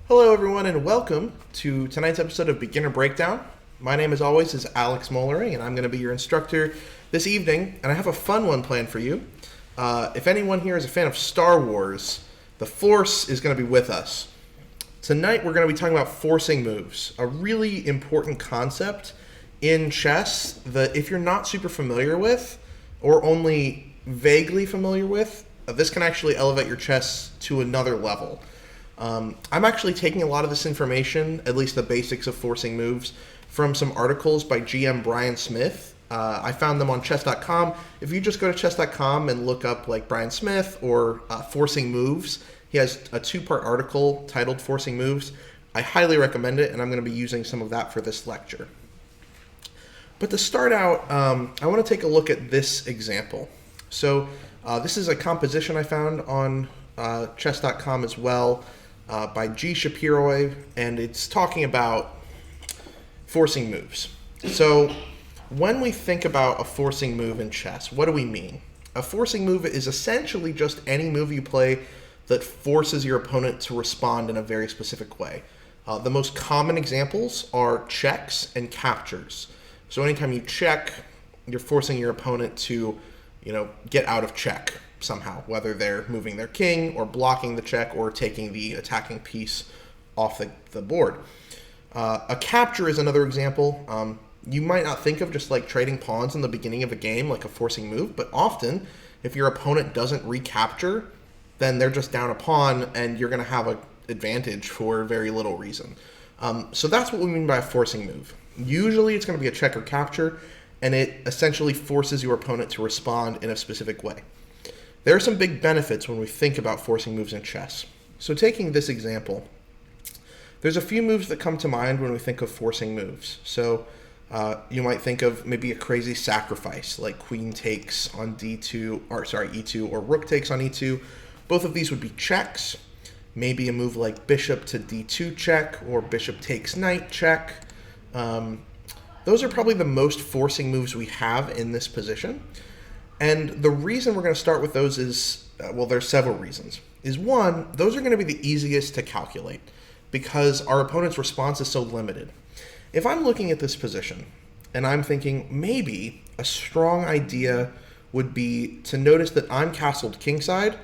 Hello, everyone, and welcome to tonight's episode of Beginner Breakdown. My name, as always, is Alex Moellering, and I'm going to be your instructor this evening, and I have a fun one planned for you. If anyone here is a fan of Star Wars, the Force is going to be with us. Tonight, we're going to be talking about forcing moves, a really important concept in chess that if you're not super familiar with, or only vaguely familiar with, this can actually elevate your chess to another level. I'm actually taking a lot of this information, at least the basics of forcing moves, from some articles by GM Brian Smith. I found them on chess.com. If you just go to chess.com and look up like Brian Smith or forcing moves, he has a two-part article titled Forcing Moves. I highly recommend it, and I'm going to be using some of that for this lecture. But to start out, I want to take a look at this example. So this is a composition I found on chess.com as well. By G. Shapiro, and it's talking about forcing moves. So when we think about a forcing move in chess, what do we mean? A forcing move is essentially just any move you play that forces your opponent to respond in a very specific way. The most common examples are checks and captures. So anytime you check, you're forcing your opponent to, get out of check somehow, whether they're moving their king or blocking the check or taking the attacking piece off the board. A capture is another example. You might not think of just like trading pawns in the beginning of a game like a forcing move, but often if your opponent doesn't recapture, then they're just down a pawn and you're going to have an advantage for very little reason. So that's what we mean by a forcing move. Usually it's going to be a check or capture, and it essentially forces your opponent to respond in a specific way. There are some big benefits when we think about forcing moves in chess. So taking this example, there's a few moves that come to mind when we think of forcing moves. So you might think of maybe a crazy sacrifice like queen takes on e2, or rook takes on e2. Both of these would be checks. Maybe a move like bishop to d2 check or bishop takes knight check. Those are probably the most forcing moves we have in this position. And the reason we're going to start with those is, there's several reasons. Is one, those are going to be the easiest to calculate because our opponent's response is so limited. If I'm looking at this position and I'm thinking maybe a strong idea would be to notice that I'm castled kingside,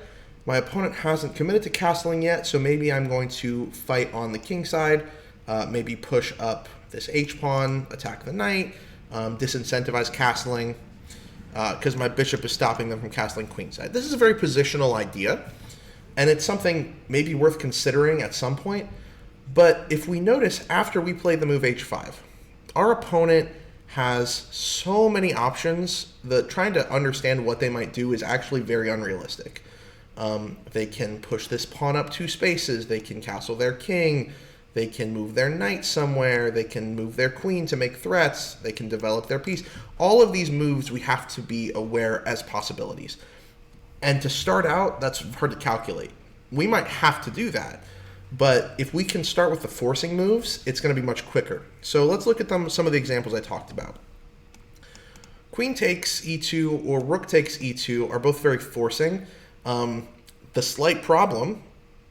my opponent hasn't committed to castling yet, so maybe I'm going to fight on the kingside, maybe push up this h-pawn, attack the knight, disincentivize castling, because my bishop is stopping them from castling queenside. This is a very positional idea, and it's something maybe worth considering at some point. But if we notice after we play the move h5, our opponent has so many options that trying to understand what they might do is actually very unrealistic. They can push this pawn up 2 spaces, they can castle their king, they can move their knight somewhere, they can move their queen to make threats, they can develop their piece. All of these moves we have to be aware as possibilities. And to start out, that's hard to calculate. We might have to do that, but if we can start with the forcing moves, it's going to be much quicker. So let's look at some of the examples I talked about. Queen takes e2 or rook takes e2 are both very forcing. The slight problem,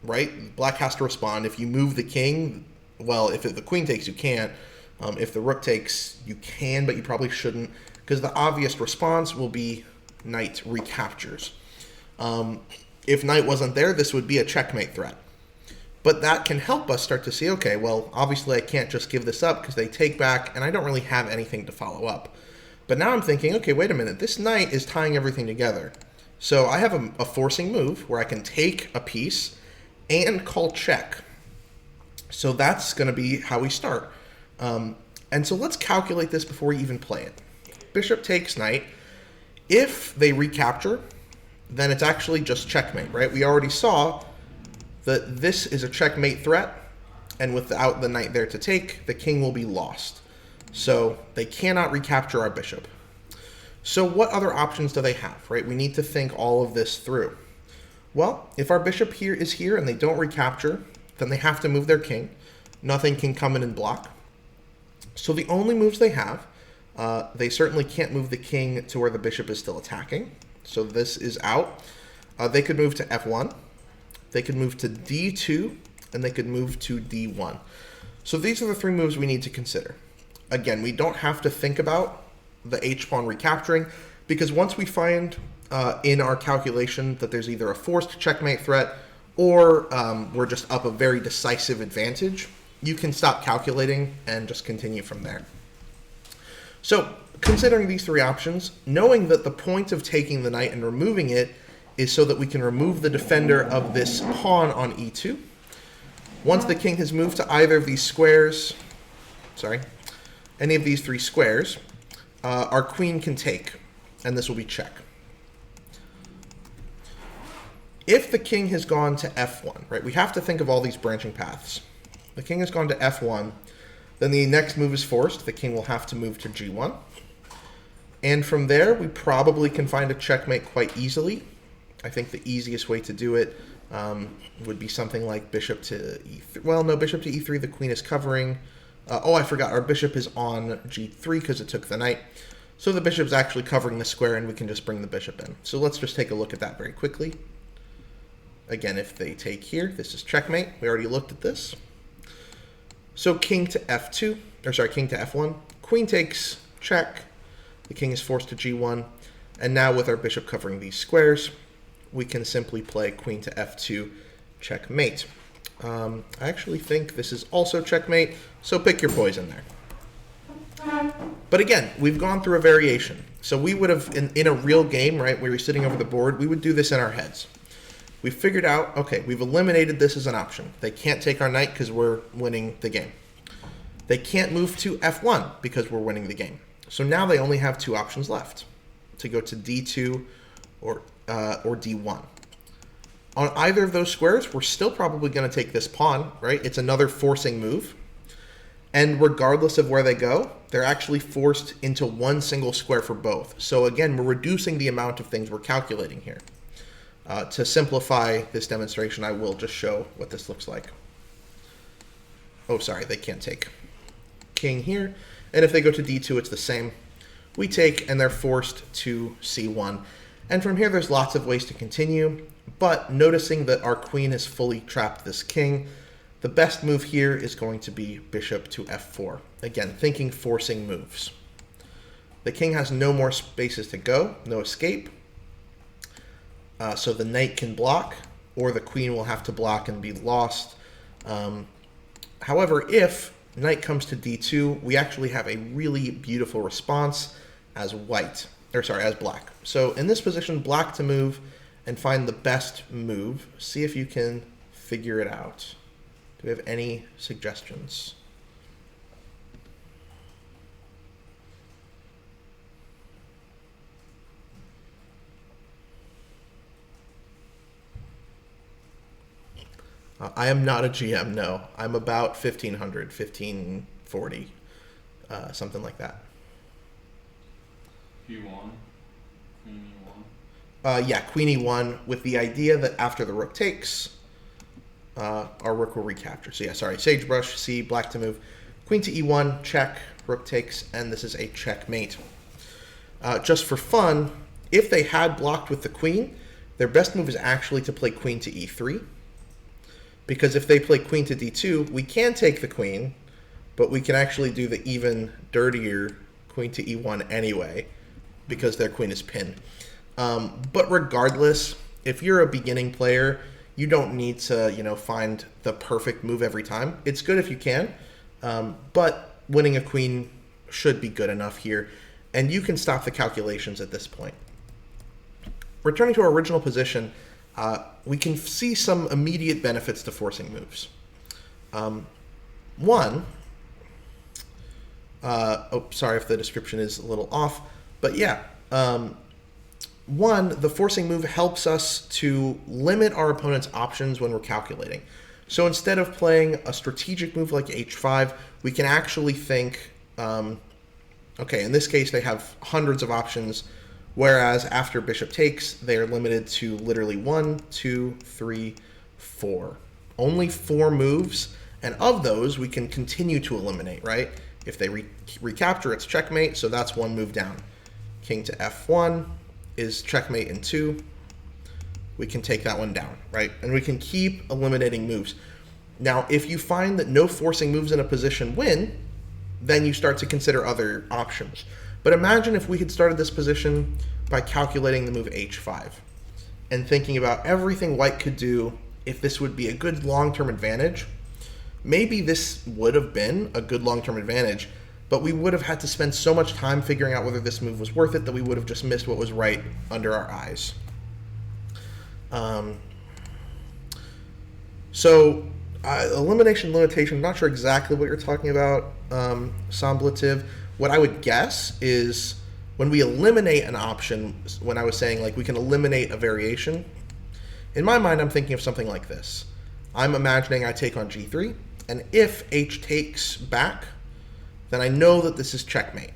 right? Black has to respond. If you move the king, if the queen takes, you can't. If the rook takes, you can, but you probably shouldn't, because the obvious response will be knight recaptures. If knight wasn't there, this would be a checkmate threat. But that can help us start to see, okay, well, obviously I can't just give this up because they take back, and I don't really have anything to follow up. But now I'm thinking, okay, wait a minute, this knight is tying everything together. So I have a forcing move where I can take a piece and call check. So that's going to be how we start. And so let's calculate this before we even play it. Bishop takes knight. If they recapture, then it's actually just checkmate, right? We already saw that this is a checkmate threat, and without the knight there to take, the king will be lost. So they cannot recapture our bishop. So what other options do they have, right? We need to think all of this through. Well, if our bishop here is here and they don't recapture, then they have to move their king. Nothing can come in and block. So the only moves they have, they certainly can't move the king to where the bishop is still attacking. So this is out. They could move to f1. They could move to d2 and they could move to d1. So these are the three moves we need to consider. Again, we don't have to think about the h-pawn recapturing, because once we find in our calculation that there's either a forced checkmate threat or we're just up a very decisive advantage, you can stop calculating and just continue from there. So considering these three options, knowing that the point of taking the knight and removing it is so that we can remove the defender of this pawn on e2. Once the king has moved to either of these squares, any of these three squares, our queen can take, and this will be check. If the king has gone to f1, right, we have to think of all these branching paths. The king has gone to f1, then the next move is forced. The king will have to move to g1. And from there, we probably can find a checkmate quite easily. I think the easiest way to do it would be something like bishop to e3. Well, no, bishop to e3, the queen is covering. I forgot, our bishop is on g3 because it took the knight. So the bishop's actually covering the square, and we can just bring the bishop in. So let's just take a look at that very quickly. Again, if they take here, this is checkmate. We already looked at this. So king to f2, king to f1. Queen takes, check. The king is forced to g1. And now with our bishop covering these squares, we can simply play queen to f2, checkmate. I actually think this is also checkmate, so pick your poison there. But again, we've gone through a variation. So we would have, in a real game, right, where you're sitting over the board, we would do this in our heads. We figured out, okay, we've eliminated this as an option. They can't take our knight because we're winning the game. They can't move to f1 because we're winning the game. So now they only have two options left, to go to d2 or d1. On either of those squares, we're still probably going to take this pawn, right? It's another forcing move. And regardless of where they go, they're actually forced into one single square for both. So again, we're reducing the amount of things we're calculating here. To simplify this demonstration, I will just show what this looks like. Oh, sorry, they can't take king here. And if they go to d2, it's the same. We take, and they're forced to c1. And from here, there's lots of ways to continue. But noticing that our queen has fully trapped this king, the best move here is going to be bishop to f4. Again, thinking forcing moves. The king has no more spaces to go, no escape. So the knight can block, or the queen will have to block and be lost. However, if knight comes to d2, we actually have a really beautiful response as black. So in this position, black to move and find the best move. See if you can figure it out. Do we have any suggestions? I am not a GM, no. I'm about 1500, 1540, something like that. E1? Queen E1? Yeah, queen E1 with the idea that after the rook takes, our rook will recapture. So yeah, sorry, sagebrush, C, black to move. Queen to E1, check, rook takes, and this is a checkmate. Just for fun, if they had blocked with the queen, their best move is actually to play queen to E3. Because if they play queen to d2, we can take the queen, but we can actually do the even dirtier queen to e1 anyway, because their queen is pinned. But regardless, if you're a beginning player, you don't need to, find the perfect move every time. It's good if you can, but winning a queen should be good enough here, and you can stop the calculations at this point. Returning to our original position, we can see some immediate benefits to forcing moves. One, sorry if the description is a little off, but yeah. One, the forcing move helps us to limit our opponent's options when we're calculating. So instead of playing a strategic move like h5, we can actually think, okay, in this case they have hundreds of options, whereas after bishop takes, they're limited to literally 1, 2, 3, 4. Only 4 moves, and of those, we can continue to eliminate, right? If they recapture, it's checkmate, so that's 1 move down. King to f1 is checkmate in 2. We can take that one down, right? And we can keep eliminating moves. Now, if you find that no forcing moves in a position win, then you start to consider other options. But imagine if we had started this position by calculating the move h5 and thinking about everything white could do if this would be a good long-term advantage. Maybe this would have been a good long-term advantage, but we would have had to spend so much time figuring out whether this move was worth it that we would have just missed what was right under our eyes. Elimination limitation, I'm not sure exactly what you're talking about, Somblative. What I would guess is when we eliminate an option, when I was saying like we can eliminate a variation, in my mind I'm thinking of something like this. I'm imagining I take on g3, and if h takes back, then I know that this is checkmate.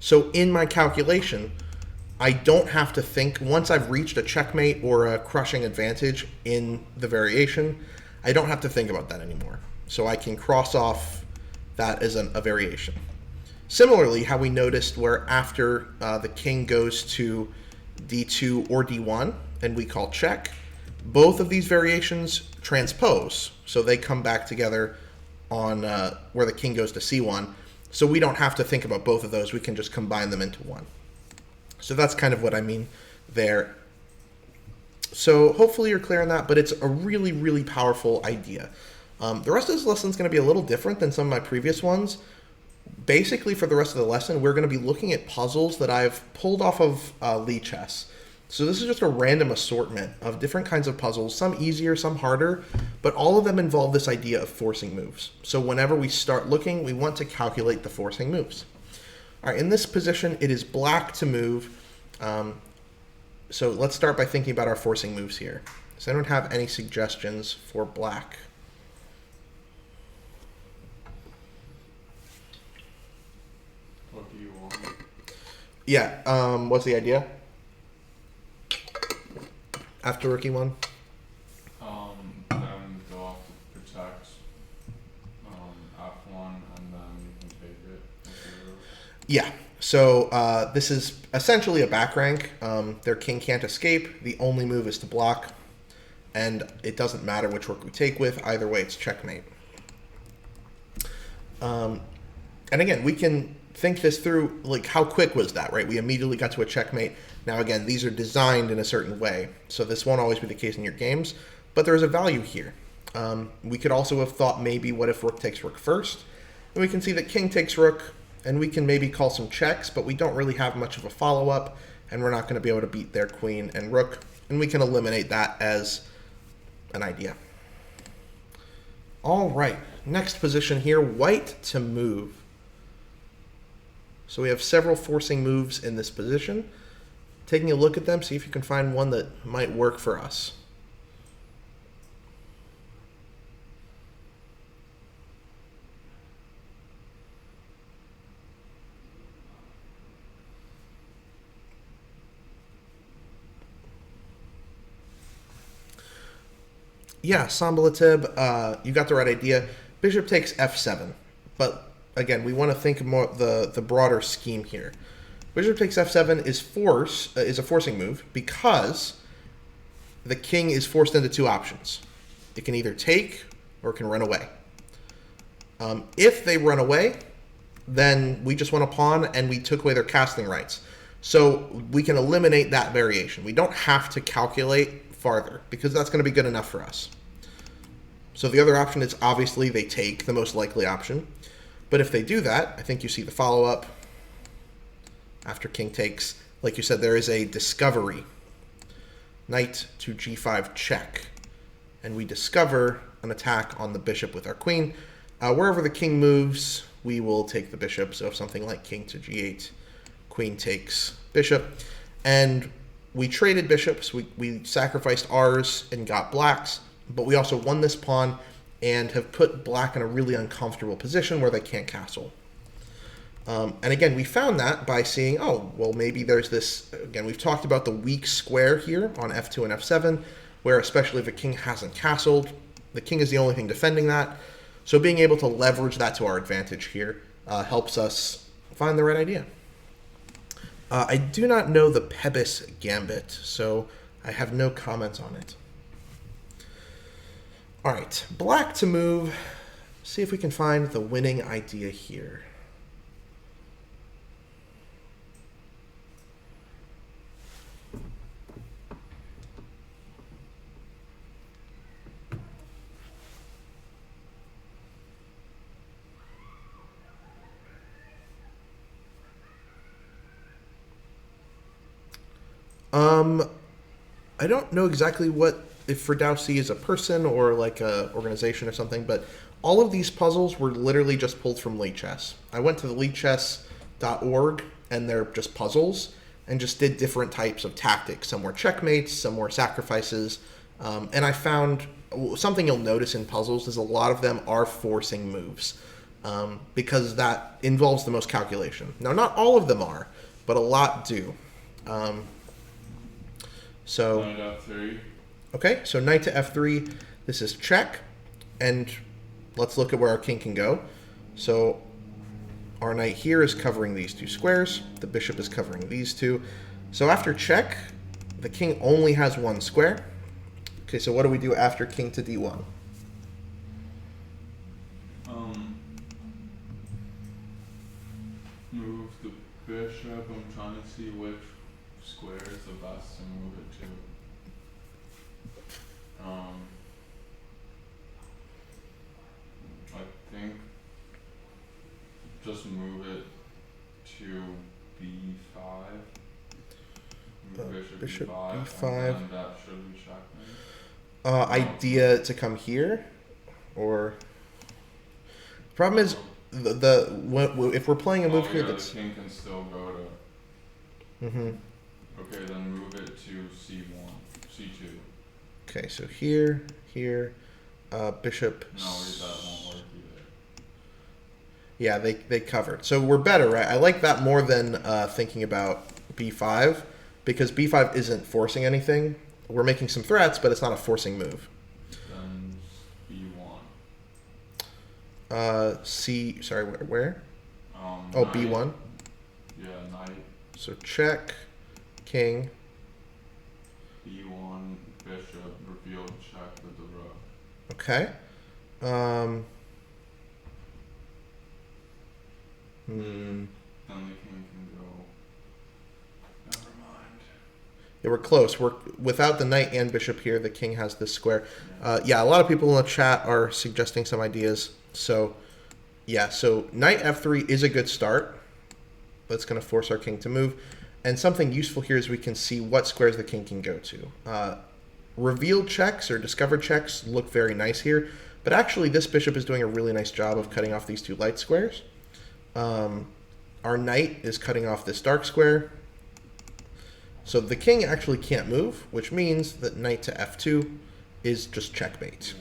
So in my calculation, I don't have to think, once I've reached a checkmate or a crushing advantage in the variation, I don't have to think about that anymore. So I can cross off that as a variation. Similarly, how we noticed where after the king goes to d2 or d1, and we call check, both of these variations transpose. So they come back together on where the king goes to c1. So we don't have to think about both of those. We can just combine them into one. So that's kind of what I mean there. So hopefully you're clear on that, but it's a really, really powerful idea. The rest of this lesson is going to be a little different than some of my previous ones. Basically, for the rest of the lesson, we're going to be looking at puzzles that I've pulled off of Lichess. So this is just a random assortment of different kinds of puzzles, some easier, some harder, but all of them involve this idea of forcing moves. So whenever we start looking, we want to calculate the forcing moves. All right, in this position, it is black to move. So let's start by thinking about our forcing moves here. Does anyone have any suggestions for black? What do you want? Yeah, what's the idea? After rook e1? Then go off to protect F1, and then you can take it with your rook. Yeah, so this is essentially a back rank. Their king can't escape. The only move is to block, and it doesn't matter which rook we take with. Either way, it's checkmate. And again, we can think this through, like how quick was that, right? We immediately got to a checkmate. Now again, these are designed in a certain way, so this won't always be the case in your games, but there's a value here. We could also have thought maybe what if rook takes rook first, and we can see that king takes rook, and we can maybe call some checks, but we don't really have much of a follow-up, and we're not going to be able to beat their queen and rook, and we can eliminate that as an idea. All right, next position here, white to move. So we have several forcing moves in this position. Taking a look at them, see if you can find one that might work for us. Yeah, Sambalatib, you got the right idea. Bishop takes f7, but again, we want to think more the broader scheme here. Bishop takes f7 is a forcing move because the king is forced into two options. It can either take or it can run away. If they run away, then we just won a pawn and we took away their casting rights. So we can eliminate that variation. We don't have to calculate farther because that's going to be good enough for us. So the other option is obviously they take, the most likely option. But if they do that, I think you see the follow-up. After king takes, like you said, there is a discovery. Knight to g5 check. And we discover an attack on the bishop with our queen. Wherever the king moves, we will take the bishop. So if something like king to g8, queen takes bishop. And we traded bishops. We sacrificed ours and got black's. But we also won this pawn and have put black in a really uncomfortable position where they can't castle. And again, we found that by seeing, oh, well, maybe there's this, again, we've talked about the weak square here on f2 and f7, where especially if a king hasn't castled, the king is the only thing defending that. So being able to leverage that to our advantage here helps us find the right idea. I do not know the Pebis Gambit, so I have no comments on it. All right, black to move. See if we can find the winning idea here. I don't know exactly what if Ferdowsi is a person or like a organization or something, but all of these puzzles were literally just pulled from Lead Chess. I went to the leadchess.org and they're just puzzles and just did different types of tactics. Some were checkmates, some were sacrifices, and I found something you'll notice in puzzles is a lot of them are forcing moves because that involves the most calculation. Now, not all of them are, but a lot do. So Knight F3. Okay, so knight to f3. This is check, and let's look at where our king can go. So our knight here is covering these two squares. The bishop is covering these two. So after check, the king only has one square. Okay, so what do we do after king to d1? Move the bishop. I'm trying to see which square is the best to move it to. I think just move it to b5. Move bishop b5, b5. and then that should be checkmate. Idea to come here, or problem is if we're playing a move here that's the king can still go to. Okay, then move it to c1, c2. Okay, so here, bishop. No, that won't work either. Yeah, they covered. So we're better, right? I like that more than thinking about b5 because b5 isn't forcing anything. We're making some threats, but it's not a forcing move. Then b1. Sorry, where? Oh, knight. b1. Yeah, knight. So check, king. b1, bishop, reveal, check with the rook. Okay. Then the king can go. Never mind. Yeah, we're close. We're without the knight and bishop here. The king has this square. Yeah, a lot of people in the chat are suggesting some ideas. So, yeah, so knight f3 is a good start. That's going to force our king to move. And something useful here is we can see what squares the king can go to. Revealed checks or discovered checks look very nice here, but actually this bishop is doing a really nice job of cutting off these two light squares. Our knight is cutting off this dark square. So the king actually can't move, which means that knight to f2 is just checkmate.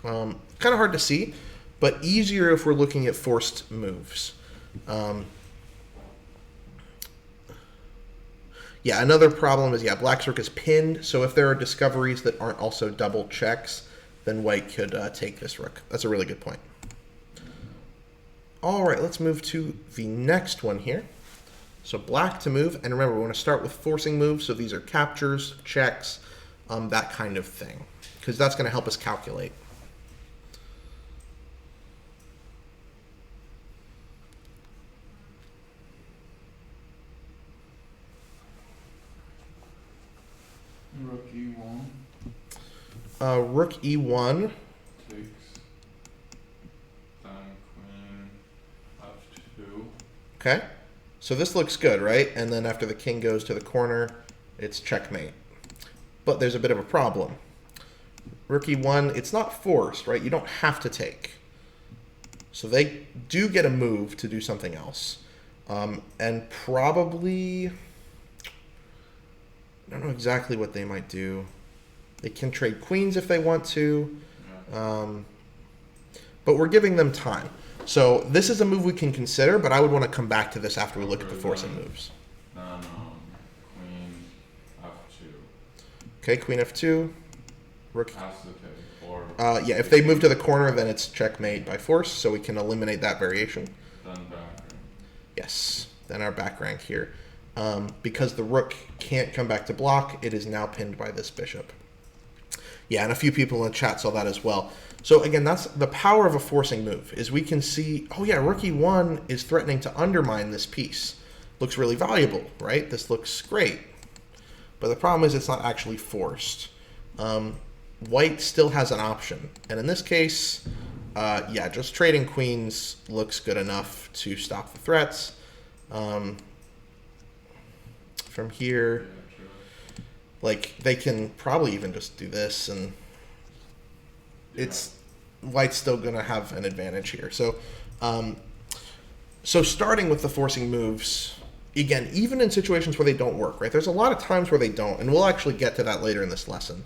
Kind of hard to see, but easier if we're looking at forced moves. Yeah, another problem is, black's rook is pinned, so if there are discoveries that aren't also double checks, then white could take this rook. That's a really good point. All right, let's move to the next one here. So black to move, and remember, we're going to start with forcing moves, so these are captures, checks, that kind of thing, because that's going to help us calculate. Rook e1. Rook e1. Takes. Then queen f2. Okay, so this looks good, right? And then after the king goes to the corner, it's checkmate. But there's a bit of a problem. Rook e1, it's not forced, right? You don't have to take. So they do get a move to do something else. And probably, I don't know exactly what they might do. They can trade queens if they want to. But we're giving them time. So this is a move we can consider, but I would want to come back to this after we look at the forcing moves. Then queen f2. Okay, queen f2. Rook. Has to take. Or Yeah, if they move to the corner, then it's checkmate by force, so we can eliminate that variation. then back. Yes, then our back rank here. Because the rook can't come back to block, it is now pinned by this bishop. Yeah, and a few people in the chat saw that as well. So again, that's the power of a forcing move, is we can see, oh yeah, rook e1 is threatening to undermine this piece. Looks really valuable, right? This looks great. But the problem is it's not actually forced. White still has an option. And in this case, yeah, just trading queens looks good enough to stop the threats. From here, like, they can probably even just do this, and it's white's still going to have an advantage here. So, so starting with the forcing moves, again, even in situations where they don't work, right? There's a lot of times where they don't, and we'll actually get to that later in this lesson.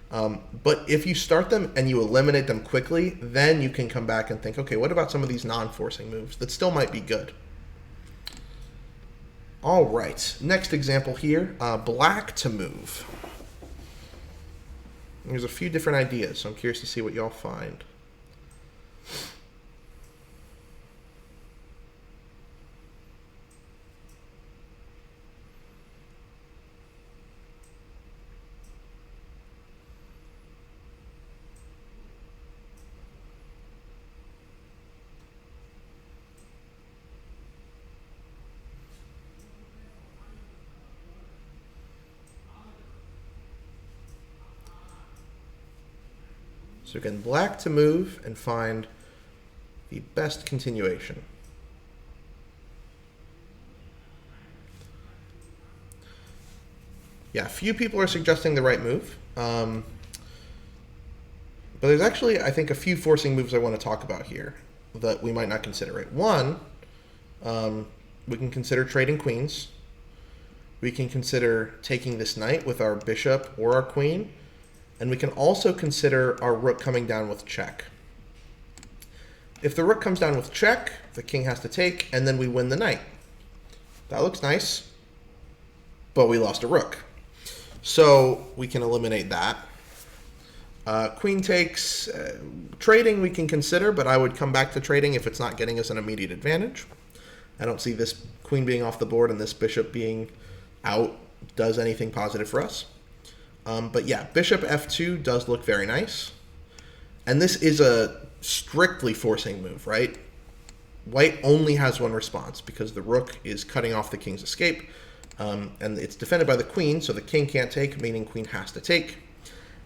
But if you start them and you eliminate them quickly, then you can come back and think, okay, what about some of these non-forcing moves that still might be good? All right, next example here, black to move. There's a few different ideas, so I'm curious to see what y'all find. So again, black to move and find the best continuation. Yeah, few people are suggesting the right move. But there's actually, I think, a few forcing moves I want to talk about here that we might not consider. Right? One, we can consider trading queens. We can consider taking this knight with our bishop or our queen. And we can also consider our rook coming down with check. If the rook comes down with check, the king has to take, and then we win the knight. That looks nice, but we lost a rook. So we can eliminate that. Queen takes, trading we can consider, but I would come back to trading if it's not getting us an immediate advantage. I don't see this queen being off the board and this bishop being out does anything positive for us. But yeah, bishop f2 does look very nice. And this is a strictly forcing move, right? White only has one response because the rook is cutting off the king's escape. And it's defended by the queen, so the king can't take, meaning queen has to take.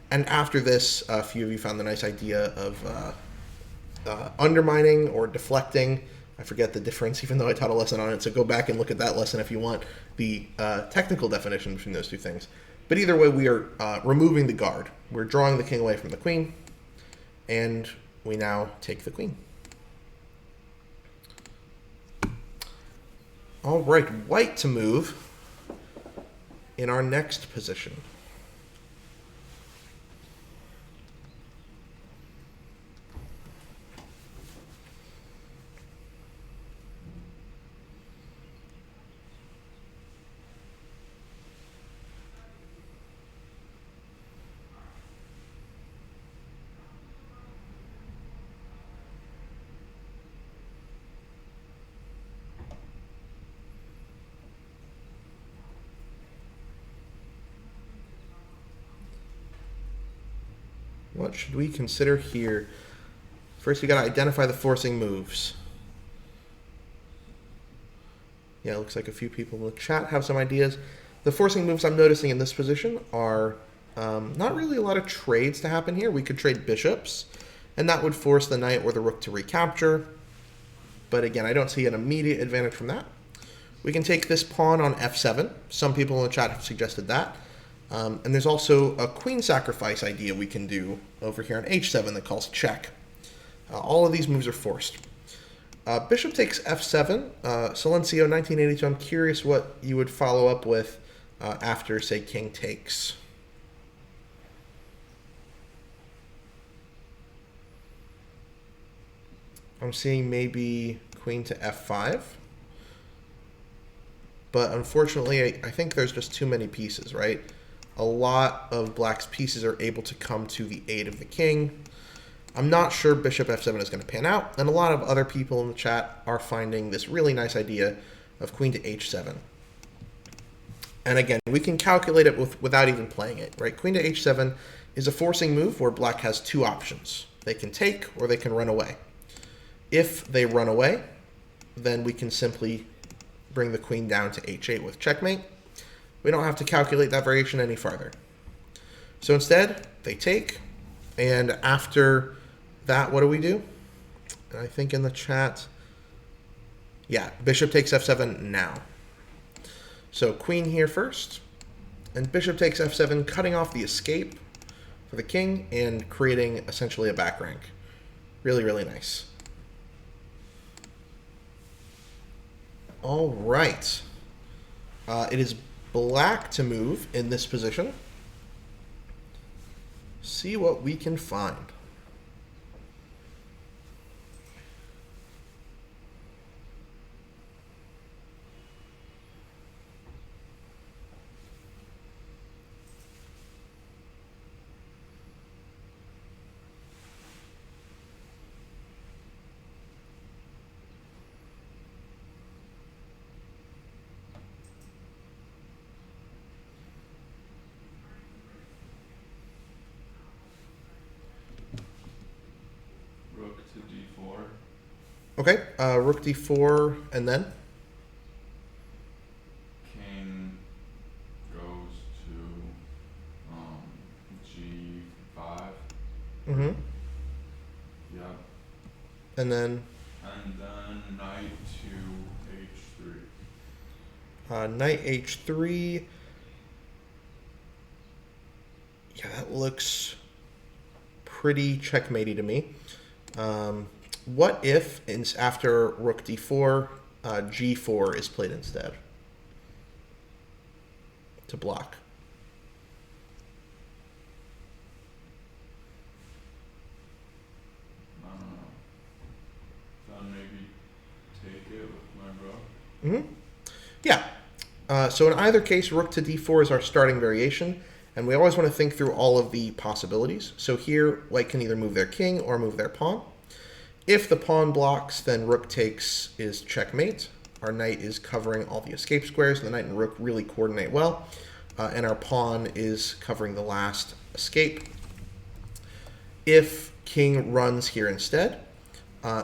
And after this, a few of you found the nice idea of undermining or deflecting. I forget the difference, even though I taught a lesson on it, so go back and look at that lesson if you want the technical definition between those two things. But either way, we are removing the guard. We're drawing the king away from the queen, and we now take the queen. All right, white to move in our next position. What should we consider here? First, we got to identify the forcing moves. Yeah, it looks like a few people in the chat have some ideas. The forcing moves I'm noticing in this position are not really a lot of trades to happen here. We could trade bishops, and that would force the knight or the rook to recapture. But again, I don't see an immediate advantage from that. We can take this pawn on f7. Some people in the chat have suggested that. And there's also a queen sacrifice idea we can do over here on h7 that calls check. All of these moves are forced. Bishop takes f7. Silencio 1982, I'm curious what you would follow up with after, say, king takes. I'm seeing maybe queen to f5. But unfortunately, I think there's just too many pieces, right? A lot of black's pieces are able to come to the aid of the king. I'm not sure bishop f7 is going to pan out, and a lot of other people in the chat are finding this really nice idea of queen to h7. And again, we can calculate it without even playing it, right? Queen to h7 is a forcing move where black has two options. They can take or they can run away. If they run away, then we can simply bring the queen down to h8 with checkmate. We don't have to calculate that variation any farther. So instead, they take, and after that, what do we do? And I think in the chat, yeah, bishop takes f7 now. So queen here first, and bishop takes f7, cutting off the escape for the king and creating essentially a back rank. Really, really nice. All right. It is black to move in this position. See what we can find. Rook to d4. Okay, rook d4, and then? King goes to g5. Mm-hmm. Yeah. And then? And then knight to h3. Knight h3. Yeah, that looks pretty checkmatey to me. What if after rook d4, g4 is played instead to block? I don't know. Then maybe take it with my rook. Mm-hmm. Yeah. So in either case, rook to d4 is our starting variation, and we always want to think through all of the possibilities. So here, white can either move their king or move their pawn. If the pawn blocks, then rook takes is checkmate. Our knight is covering all the escape squares. The knight and rook really coordinate well. And our pawn is covering the last escape. If king runs here instead,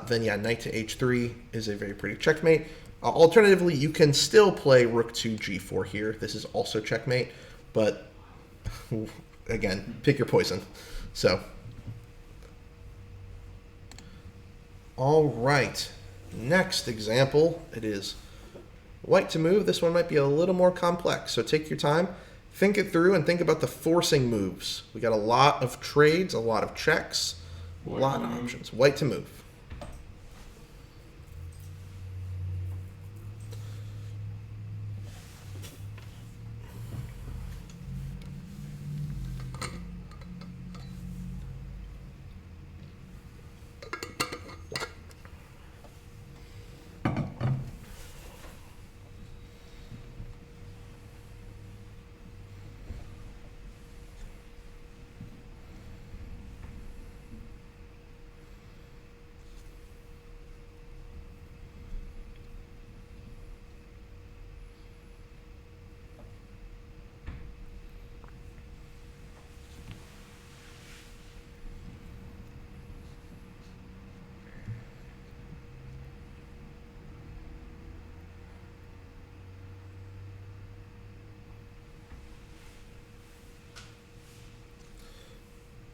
then yeah, knight to h3 is a very pretty checkmate. Alternatively, you can still play rook to g4 here. This is also checkmate, but again, pick your poison. So, all right, next example, it is white to move. This one might be a little more complex, so take your time, think it through, and think about the forcing moves. We got a lot of trades, a lot of checks, a lot of options. White to move.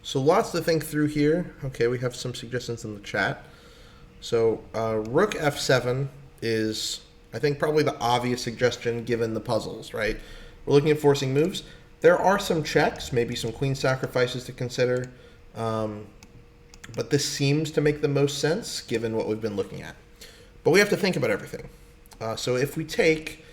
So lots to think through here. Okay, we have some suggestions in the chat. So rook f7 is, I think, probably the obvious suggestion given the puzzles, right? We're looking at forcing moves. There are some checks, maybe some queen sacrifices to consider, but this seems to make the most sense given what we've been looking at. But we have to think about everything. So if we take,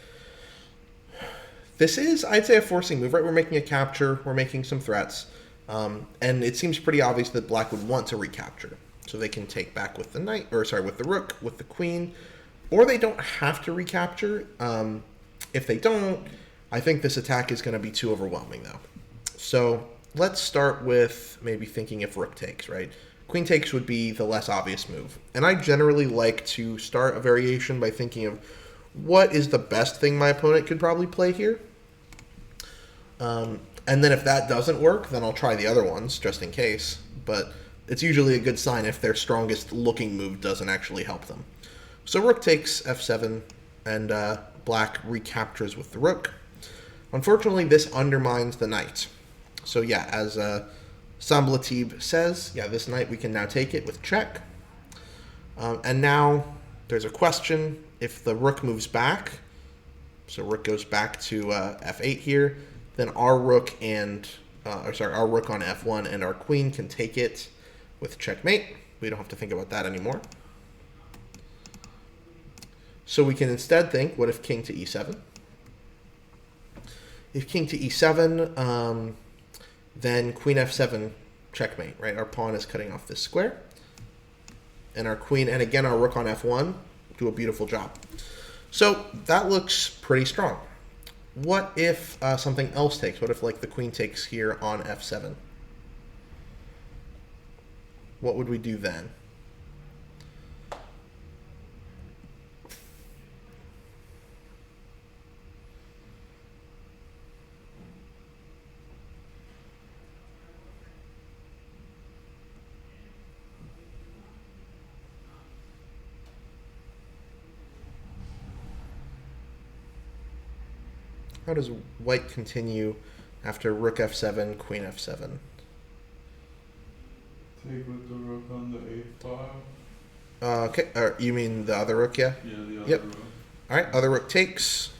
this is, I'd say, a forcing move, right? We're making a capture, we're making some threats. And it seems pretty obvious that black would want to recapture. So they can take back with the knight, or sorry, with the rook, with the queen, or they don't have to recapture. If they don't, I think this attack is going to be too overwhelming though. So let's start with maybe thinking if rook takes, right? Queen takes would be the less obvious move. And I generally like to start a variation by thinking of what is the best thing my opponent could probably play here. And then if that doesn't work, then I'll try the other ones just in case. But it's usually a good sign if their strongest looking move doesn't actually help them. So rook takes f7, and black recaptures with the rook. Unfortunately, this undermines the knight. So yeah, as Samblatib says, yeah, this knight we can now take it with check. And now there's a question. If the rook moves back, so rook goes back to f8 here, then our rook our rook on f1 and our queen can take it with checkmate. We don't have to think about that anymore. So we can instead think, what if king to e7? If king to e7, then queen f7 checkmate, right? Our pawn is cutting off this square. And our queen, and again, our rook on f1 do a beautiful job. So that looks pretty strong. What if something else takes? What if like the queen takes here on f7? What would we do then? How does white continue after rook f7, queen f7? Take with the rook on the a5. Okay, you mean the other rook, yeah? Yeah, the other Yep. rook. All right, other rook takes.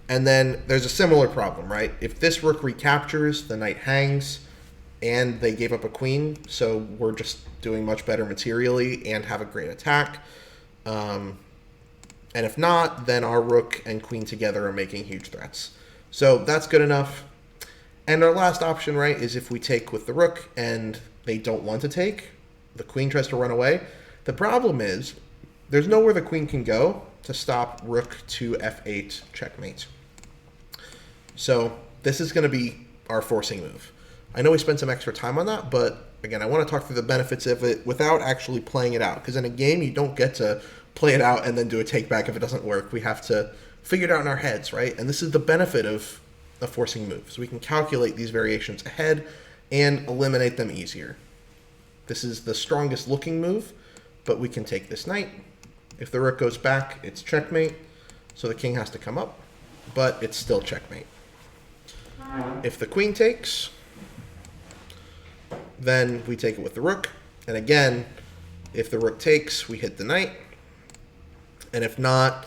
And then there's a similar problem, right? If this rook recaptures, the knight hangs, and they gave up a queen, so we're just doing much better materially and have a great attack. And if not, then our rook and queen together are making huge threats. So that's good enough. And our last option, right, is if we take with the rook and they don't want to take, the queen tries to run away. The problem is there's nowhere the queen can go to stop rook to f8 checkmate. So this is going to be our forcing move. I know we spent some extra time on that, but again, I want to talk through the benefits of it without actually playing it out. Because in a game, you don't get to play it out and then do a take back if it doesn't work. We have to figure it out in our heads, right? And this is the benefit of a forcing move. So we can calculate these variations ahead and eliminate them easier. This is the strongest looking move, but we can take this knight. If the rook goes back, it's checkmate. So the king has to come up, but it's still checkmate. If the queen takes, then we take it with the rook. And again, if the rook takes, we hit the knight. And if not,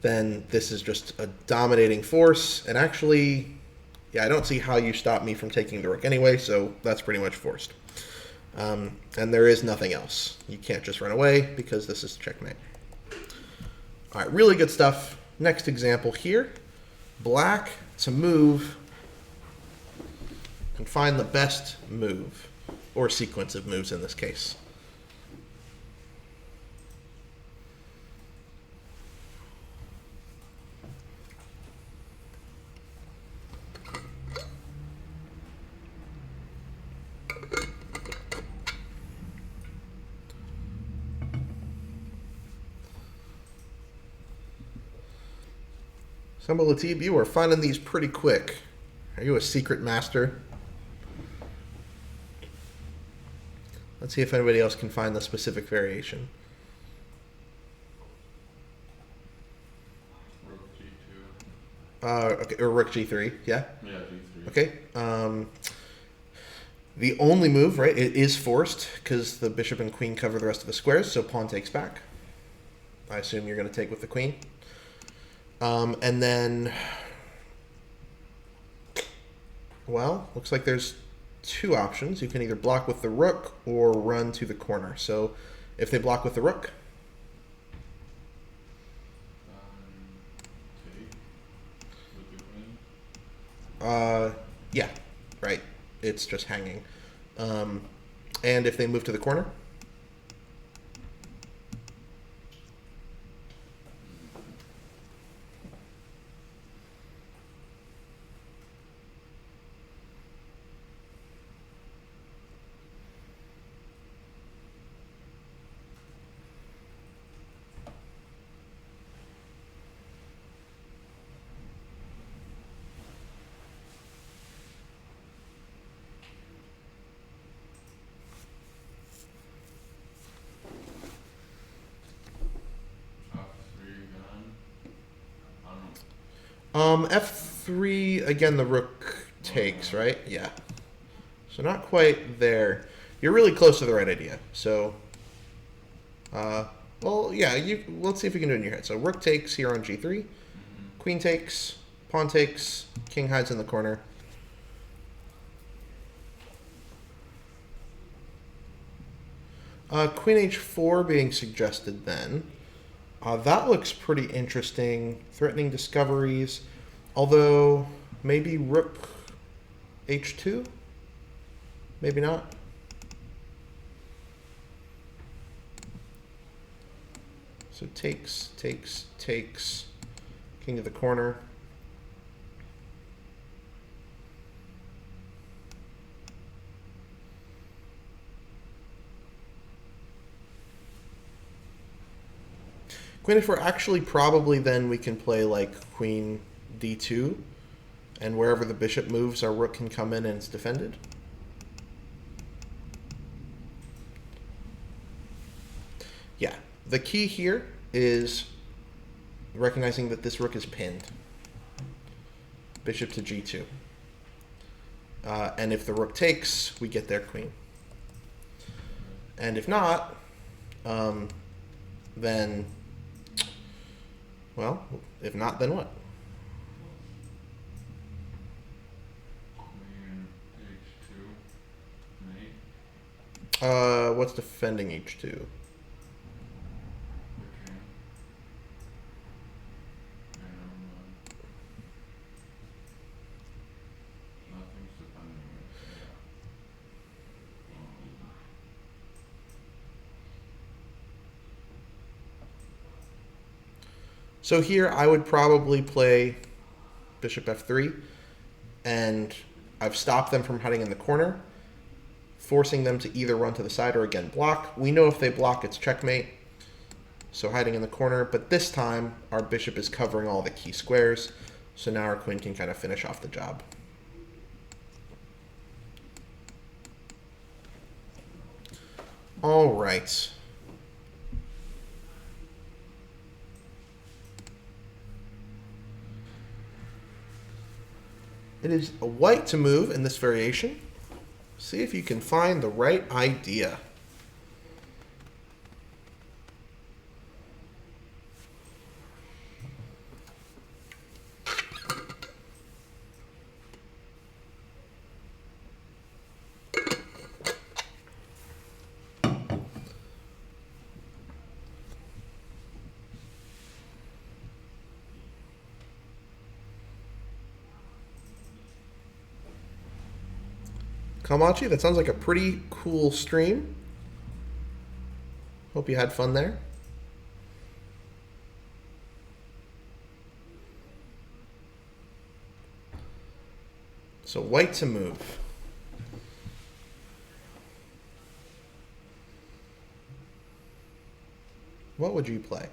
then this is just a dominating force. And actually, yeah, I don't see how you stop me from taking the rook anyway, so that's pretty much forced. And there is nothing else. You can't just run away because this is checkmate. All right, really good stuff. Next example here. Black to move and find the best move, or sequence of moves in this case. Samblatib, you are finding these pretty quick. Are you a secret master? Let's see if anybody else can find the specific variation. Rook g2. Okay, or rook g3, yeah? Yeah, g3. Okay. The only move, right, it is forced because the bishop and queen cover the rest of the squares, so pawn takes back. I assume you're going to take with the queen. And then, well, looks like there's two options. You can either block with the rook or run to the corner. So if they block with the rook, Take with the queen. yeah, right. It's just hanging. And if they move to the corner, F3, again, the rook takes, right? Yeah. So not quite there. You're really close to the right idea. So, well, yeah, let's see if we can do it in your head. So rook takes here on G3. Queen takes, pawn takes, king hides in the corner. Queen H4 being suggested then. That looks pretty interesting. Threatening discoveries. Although, maybe rook H2? Maybe not. So takes, takes, takes. King of the corner. Queen H4, actually probably then we can play like Queen D2, and wherever the bishop moves, our rook can come in and it's defended. Yeah, the key here is recognizing that this rook is pinned. Bishop to G2. And if the rook takes, we get their queen. And if not, then... Well, if not, then what? Queen H2, mate. What's defending H2? Okay. Nothing's defending it. Yeah. So here I would probably play bishop f3, and I've stopped them from hiding in the corner, forcing them to either run to the side or again block. We know if they block, it's checkmate, so hiding in the corner, but this time our bishop is covering all the key squares, so now our queen can kind of finish off the job. All right. It is a white to move in this variation. See if you can find the right idea. Kamachi, that sounds like a pretty cool stream. Hope you had fun there. So white to move. What would you play?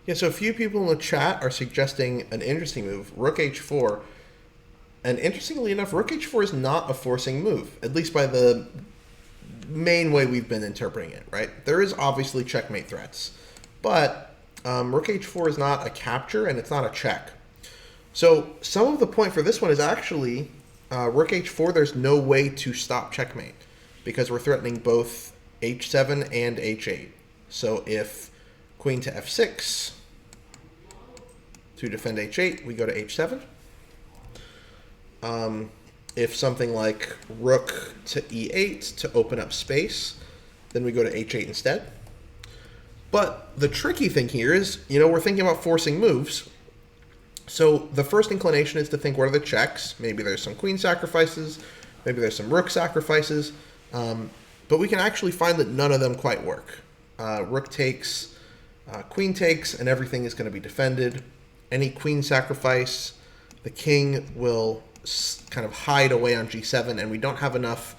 Yeah, so a few people in the chat are suggesting an interesting move, rook h4. And interestingly enough, rook h4 is not a forcing move, at least by the main way we've been interpreting it, right? There is obviously checkmate threats, but rook h4 is not a capture and it's not a check. So some of the point for this one is actually rook h4, there's no way to stop checkmate because we're threatening both h7 and h8. So if queen to f6 to defend h8, we go to h7. If something like rook to e8 to open up space, then we go to h8 instead. But the tricky thing here is, we're thinking about forcing moves. So the first inclination is to think, what are the checks? Maybe there's some queen sacrifices, maybe there's some rook sacrifices, but we can actually find that none of them quite work. Rook takes, queen takes, and everything is going to be defended. Any queen sacrifice, the king will kind of hide away on g7, and we don't have enough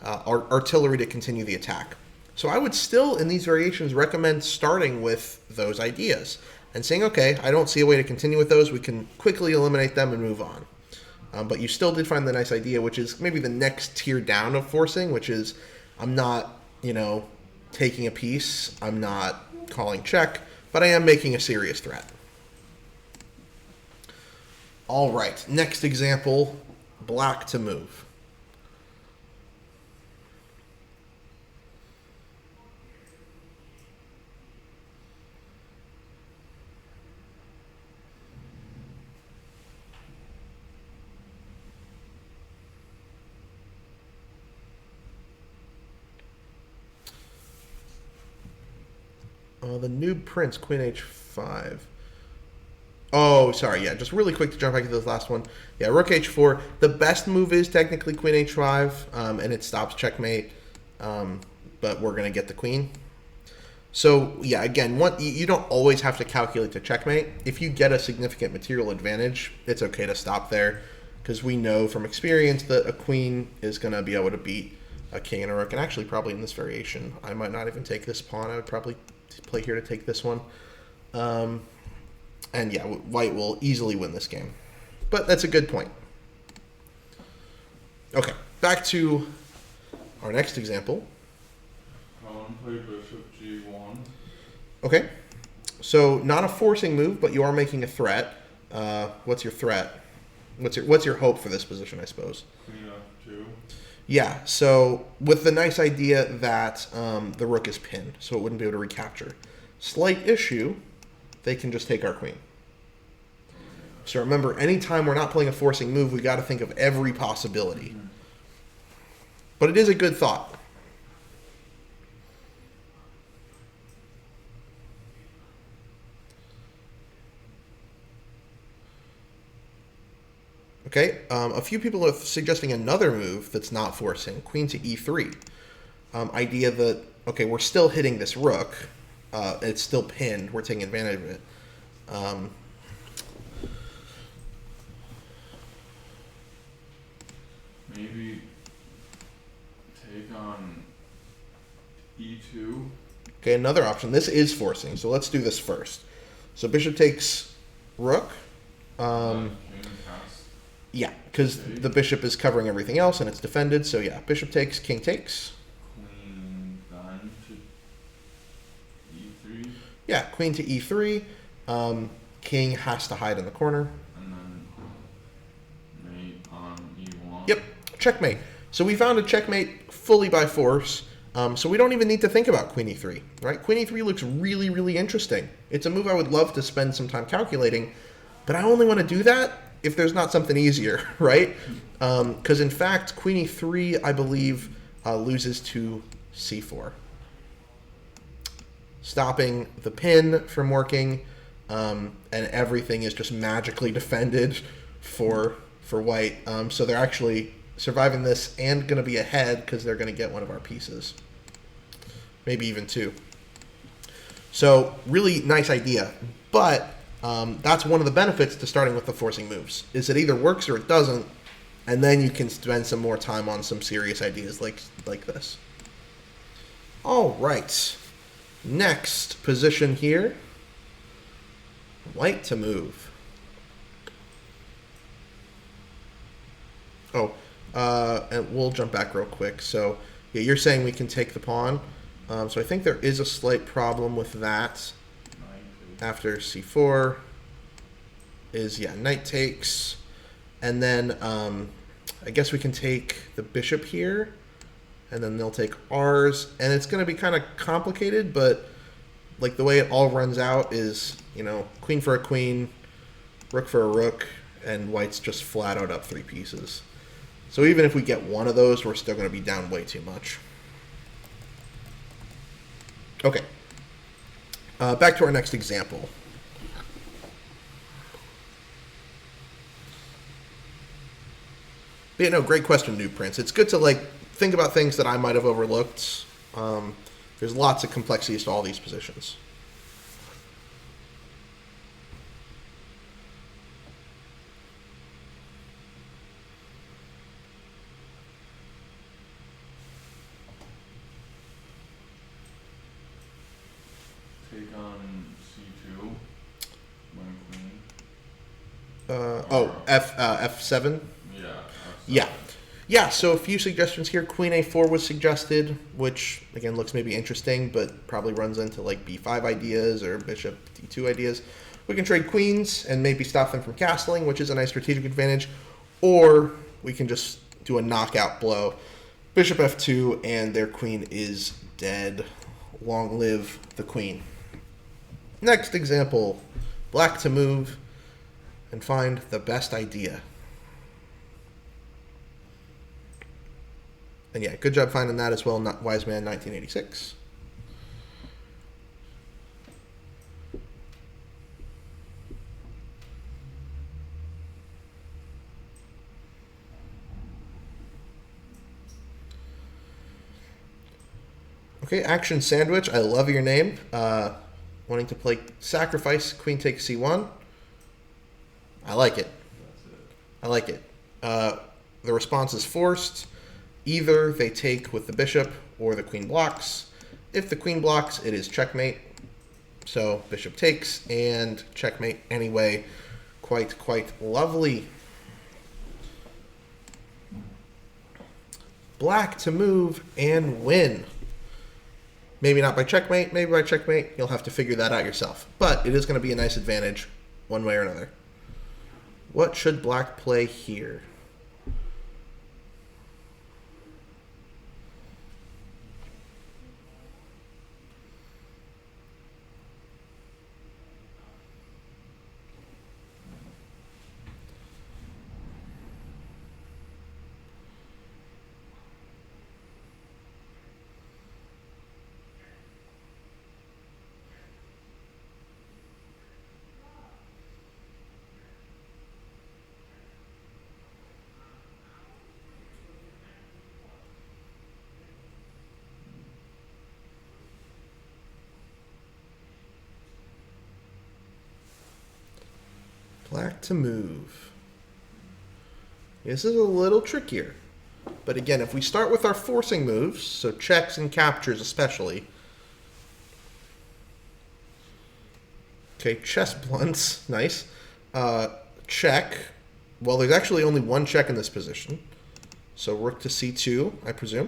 artillery to continue the attack. So I would still, in these variations, recommend starting with those ideas. and saying, okay, I don't see a way to continue with those. We can quickly eliminate them and move on. But you still did find the nice idea, which is maybe the next tier down of forcing, which is I'm not, taking a piece. I'm not calling check, but I am making a serious threat. All right, next example, black to move. The noob prince, queen h5. Oh, sorry, yeah, just really quick to jump back to this last one. Yeah, rook h4. The best move is technically queen h5, and it stops checkmate, but we're going to get the queen. So, yeah, again, you don't always have to calculate the checkmate. If you get a significant material advantage, it's okay to stop there, because we know from experience that a queen is going to be able to beat a king and a rook, and actually probably in this variation. I might not even take this pawn. I would probably play here to take this one. And yeah, white will easily win this game. But that's a good point. Okay, back to our next example. Pawn play bishop g1. Okay, so not a forcing move, but you are making a threat. What's your threat? What's your hope for this position, I suppose? Queen f2. Yeah, so with the nice idea that the rook is pinned, so it wouldn't be able to recapture. Slight issue, they can just take our queen. So remember, anytime we're not playing a forcing move, we got to think of every possibility. But it is a good thought. Okay, a few people are suggesting another move that's not forcing, queen to e3. Idea that, okay, we're still hitting this rook. It's still pinned. We're taking advantage of it. Maybe take on e2. Okay, another option. This is forcing, so let's do this first. So bishop takes rook. Yeah, because the bishop is covering everything else and it's defended. So yeah, bishop takes, king takes. Queen then to e3. Yeah, queen to e3. King has to hide in the corner. And then mate on e1. Yep, checkmate. So we found a checkmate fully by force. So we don't even need to think about queen e3, right? Queen e3 looks really, really interesting. It's a move I would love to spend some time calculating, but I only want to do that if there's not something easier, right? Because in fact, queen e3, I believe, loses to c4. Stopping the pin from working, and everything is just magically defended for white. So they're actually surviving this and going to be ahead because they're going to get one of our pieces. Maybe even two. So really nice idea. But that's one of the benefits to starting with the forcing moves, is it either works or it doesn't, and then you can spend some more time on some serious ideas like this. All right. Next position here. White to move. Oh, and we'll jump back real quick. So yeah, you're saying we can take the pawn. So I think there is a slight problem with that. After c4 is, yeah, knight takes. And then I guess we can take the bishop here. And then they'll take ours. And it's going to be kind of complicated, but like the way it all runs out is, queen for a queen, rook for a rook, and white's just flat out up 3 pieces. So even if we get one of those, we're still going to be down way too much. Okay. Back to our next example. But, great question, New Prince. It's good to think about things that I might have overlooked. There's lots of complexities to all these positions. Take on c2. When queen. F7. Yeah. F7. Yeah. Yeah, so a few suggestions here. Queen A4 was suggested, which, again, looks maybe interesting, but probably runs into, like, B5 ideas or bishop D2 ideas. We can trade queens and maybe stop them from castling, which is a nice strategic advantage. Or we can just do a knockout blow. Bishop F2, and their queen is dead. Long live the queen. Next example. Black to move and find the best idea. And yeah, good job finding that as well, Wise Man 1986. Okay, Action Sandwich, I love your name. Wanting to play Sacrifice, Queen takes C1. I like it. I like it. The response is forced. Either they take with the bishop or the queen blocks. If the queen blocks, it is checkmate. So bishop takes and checkmate anyway. Quite lovely. Black to move and win. Maybe not by checkmate, maybe by checkmate. You'll have to figure that out yourself. But it is going to be a nice advantage one way or another. What should black play here? Black to move. This is a little trickier. But again, if we start with our forcing moves, so checks and captures especially. Okay, chess blunts, nice. Check. Well, there's actually only one check in this position. So rook to c2, I presume.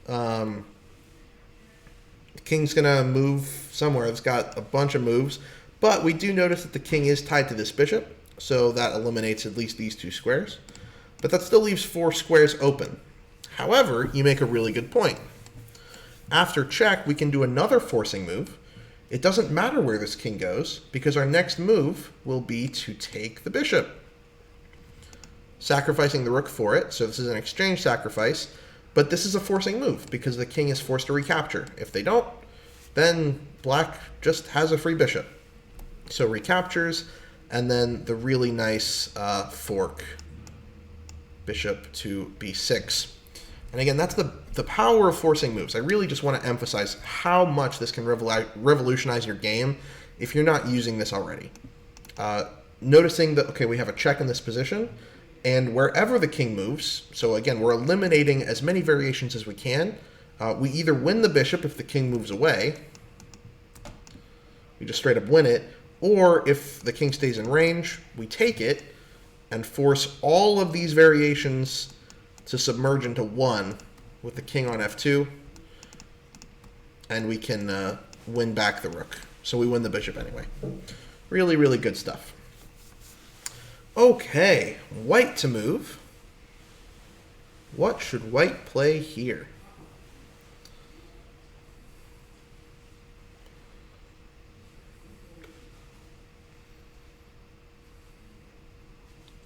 The king's going to move somewhere. It's got a bunch of moves. But we do notice that the king is tied to this bishop, so that eliminates at least these two squares. But that still leaves 4 squares open. However, you make a really good point. After check, we can do another forcing move. It doesn't matter where this king goes, because our next move will be to take the bishop, sacrificing the rook for it. So this is an exchange sacrifice, but this is a forcing move, because the king is forced to recapture. If they don't, then black just has a free bishop. So recaptures, and then the really nice fork, bishop to b6. And again, that's the power of forcing moves. I really just want to emphasize how much this can revolutionize your game if you're not using this already. Noticing that, okay, we have a check in this position, and wherever the king moves, so again, we're eliminating as many variations as we can. We either win the bishop if the king moves away, we just straight up win it, or if the king stays in range, we take it and force all of these variations to submerge into one with the king on f2, and we can win back the rook. So we win the bishop anyway. Really, really good stuff. Okay, white to move. What should white play here?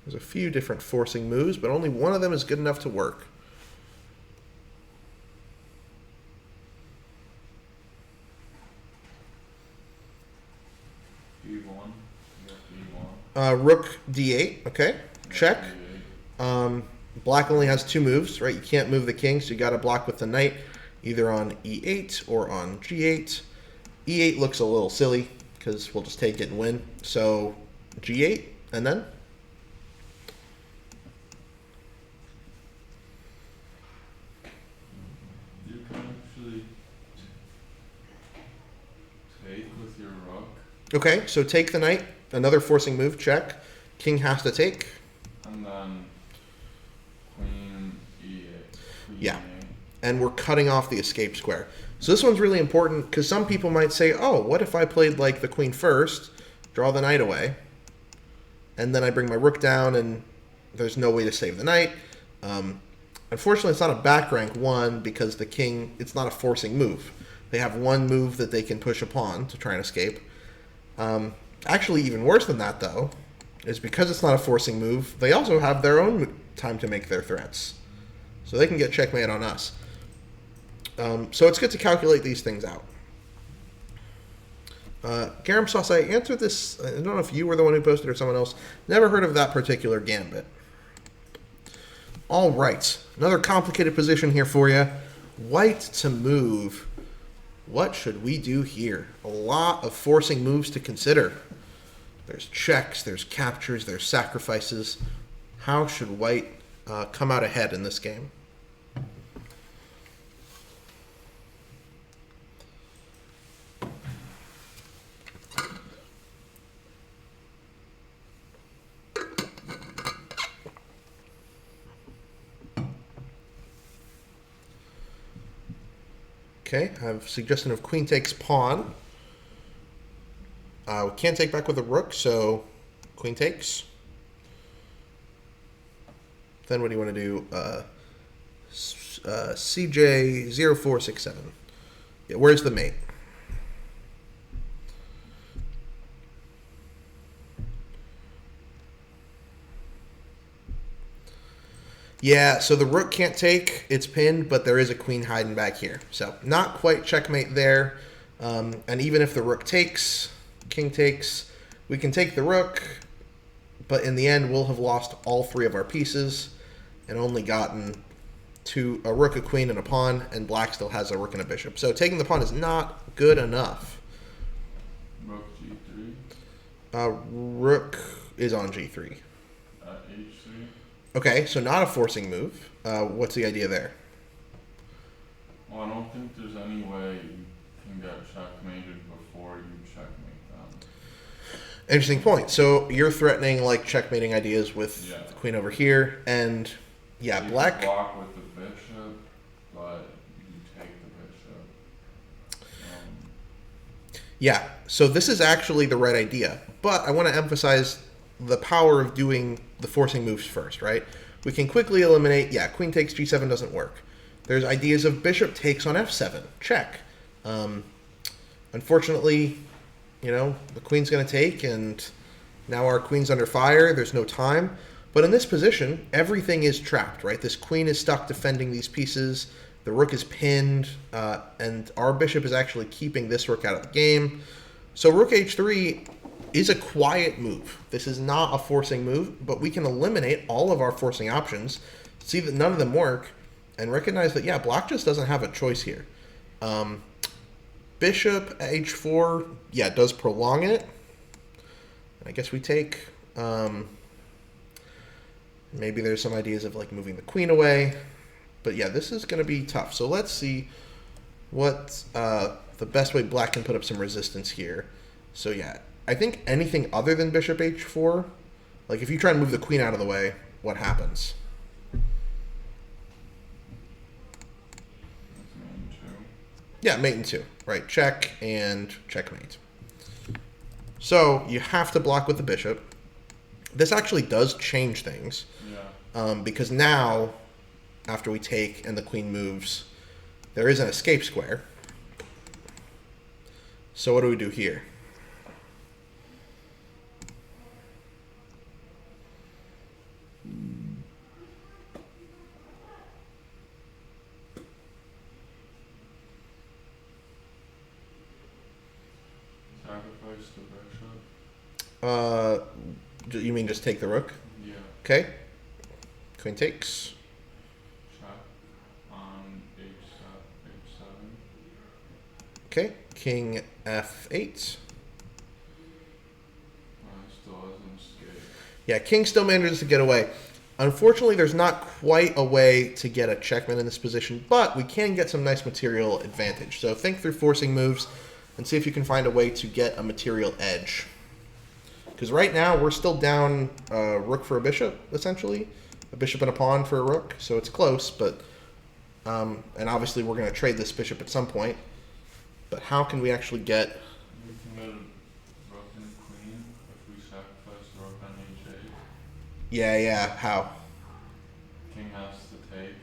There's a few different forcing moves, but only one of them is good enough to work. B1. Yeah, B1. Rook d8, okay, check. B8. Black only has 2 moves, right? You can't move the king, so you got to block with the knight, either on e8 or on g8. E8 looks a little silly, because we'll just take it and win. So g8, and then? You can actually take with your rook. Okay, so take the knight. another forcing move, check. King has to take. And then queen e8. Yeah. And we're cutting off the escape square. So this one's really important because some people might say, oh, what if I played like the queen first, draw the knight away, and then I bring my rook down and there's no way to save the knight. Unfortunately, it's not a back rank one because the king, it's not a forcing move. They have one move that they can push a pawn to try and escape. Actually, even worse than that, though, is because it's not a forcing move, they also have their own time to make their threats. So they can get checkmate on us. So it's good to calculate these things out. Garam Sauce, I answered this, I don't know if you were the one who posted or someone else. Never heard of that particular gambit. All right, another complicated position here for you. White to move. What should we do here? A lot of forcing moves to consider. There's checks, there's captures, there's sacrifices. How should white come out ahead in this game? Okay, I have a suggestion of queen takes pawn. We can't take back with a rook, so queen takes. Then what do you want to do? CJ0467. Yeah, where's the mate? Yeah, so the rook can't take, it's pinned, but there is a queen hiding back here. So not quite checkmate there. And even if the rook takes, king takes, we can take the rook, but in the end we'll have lost all three of our pieces and only gotten a rook, a queen, and a pawn, and black still has a rook and a bishop. So taking the pawn is not good enough. Rook g3. Rook is on g3. H3. Okay, so not a forcing move. What's the idea there? Well, I don't think there's any way you can get checkmated before you checkmate them. Interesting point. So you're threatening like checkmating ideas with the queen over here, and yeah, you black. can block with the bishop, but you take the bishop. Yeah, so this is actually the right idea, but I want to emphasize the power of doing the forcing moves first, right? We can quickly eliminate, queen takes g7 doesn't work. There's ideas of bishop takes on f7, check. Unfortunately, the queen's going to take, and now our queen's under fire, there's no time. But in this position, everything is trapped, right? This queen is stuck defending these pieces, the rook is pinned, and our bishop is actually keeping this rook out of the game. So rook h3 is a quiet move. This is not a forcing move, but we can eliminate all of our forcing options, see that none of them work, and recognize that, black just doesn't have a choice here. Bishop h4, does prolong it. I guess we take. Maybe there's some ideas of like moving the queen away. But this is going to be tough. So let's see what the best way black can put up some resistance here. So I think anything other than bishop h4, like if you try and move the queen out of the way, what happens? Mate in two, right? Check and checkmate. So you have to block with the bishop. This actually does change things. Because now, after we take and the queen moves, there is an escape square. So what do we do here? Sacrifice the bishop. You mean just take the rook? Yeah. Okay. Queen takes. Check on h7. Okay. King f8. Still hasn't escaped. Yeah, king still manages to get away. Unfortunately, there's not quite a way to get a checkmate in this position, but we can get some nice material advantage. So think through forcing moves and see if you can find a way to get a material edge. Because right now we're still down rook for a bishop, essentially. A bishop and a pawn for a rook, so it's close, but... and obviously we're going to trade this bishop at some point. But how can we actually get... We can get a rook and queen if we sacrifice the rook on h8. Yeah, how? King has to take,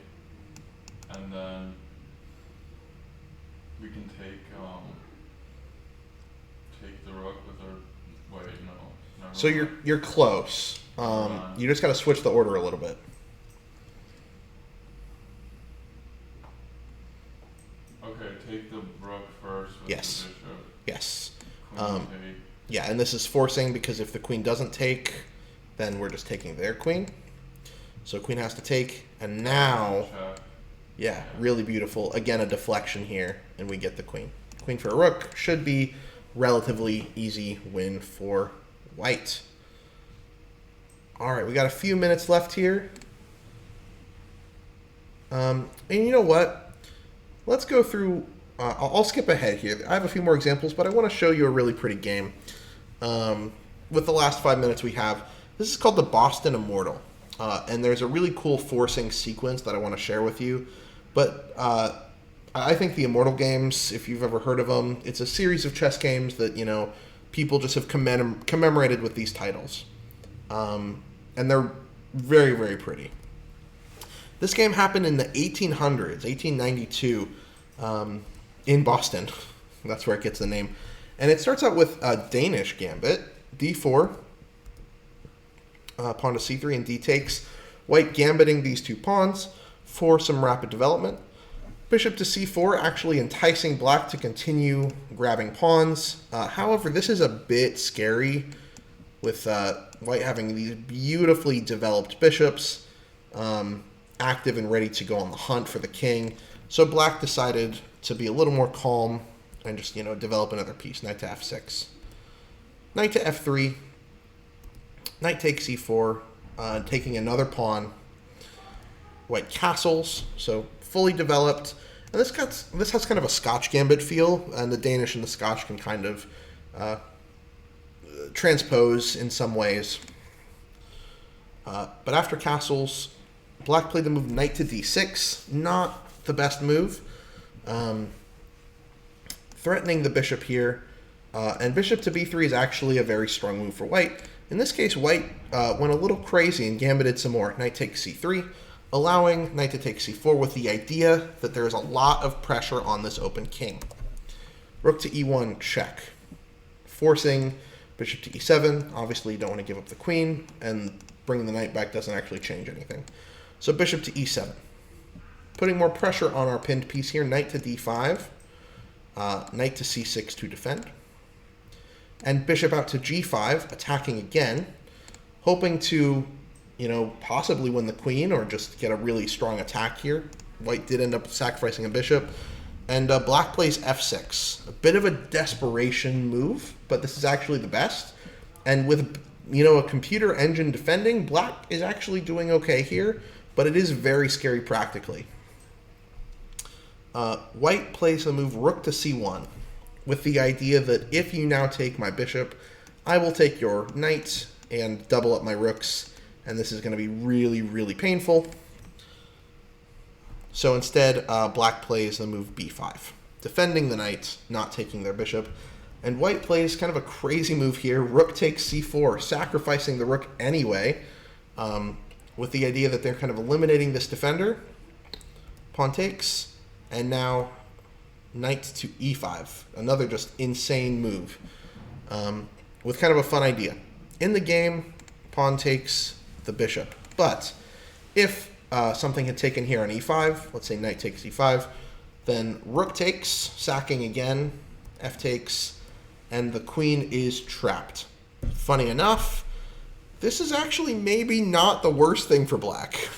and then we can take the rook with our... Wait, no. Never So mind. you're close. You just got to switch the order a little bit. Okay, take the rook first with Yes. the bishop. Yes. Queen take. Yeah, and this is forcing because if the queen doesn't take, then we're just taking their queen. So queen has to take, and now, Check. yeah, really beautiful. Again, a deflection here, and we get the queen. Queen for a rook should be relatively easy win for white. All right, we got a few minutes left here. And you know what? Let's go through... I'll skip ahead here. I have a few more examples, but I want to show you a really pretty game. With the last 5 minutes we have, this is called the Boston Immortal. And there's a really cool forcing sequence that I want to share with you. But I think the Immortal games, if you've ever heard of them, it's a series of chess games that, you know, people just have commemorated with these titles. And they're very, very pretty. This game happened in the 1800s, 1892, in Boston. That's where it gets the name. And it starts out with a Danish gambit, d4, pawn to c3 and d takes. White gambiting these two pawns for some rapid development. Bishop to c4, actually enticing black to continue grabbing pawns. However, this is a bit scary with white having these beautifully developed bishops, active and ready to go on the hunt for the king. So black decided to be a little more calm and just, you know, develop another piece. Knight to f6. Knight to f3. Knight takes e4, taking another pawn. White castles, so fully developed. And this has kind of a Scotch gambit feel, and the Danish and the Scotch can kind of transpose in some ways. But after castles, black played the move knight to d6. Not the best move. Threatening the bishop here. And bishop to b3 is actually a very strong move for white. In this case, white went a little crazy and gambited some more. Knight takes c3, allowing knight to take c4 with the idea that there is a lot of pressure on this open king. Rook to e1, check. Forcing bishop to e7. Obviously, you don't want to give up the queen, and bringing the knight back doesn't actually change anything. So bishop to e7. Putting more pressure on our pinned piece here. Knight to d5. Knight to c6 to defend. And bishop out to g5, attacking again, hoping to, you know, possibly win the queen or just get a really strong attack here. White did end up sacrificing a bishop. And black plays f6. A bit of a desperation move, but this is actually the best. And with, you know, a computer engine defending, black is actually doing okay here, but it is very scary practically. White plays the move rook to c1 with the idea that if you now take my bishop, I will take your knight and double up my rooks, and this is going to be really, really painful. So instead, black plays the move b5, defending the knight, not taking their bishop. And white plays kind of a crazy move here. Rook takes c4, sacrificing the rook anyway, with the idea that they're kind of eliminating this defender. Pawn takes, and now knight to e5, another just insane move, with kind of a fun idea. In the game, pawn takes the bishop, but if something had taken here on e5, let's say knight takes e5, then rook takes, sacking again, f takes, and the queen is trapped. Funny enough, this is actually maybe not the worst thing for black,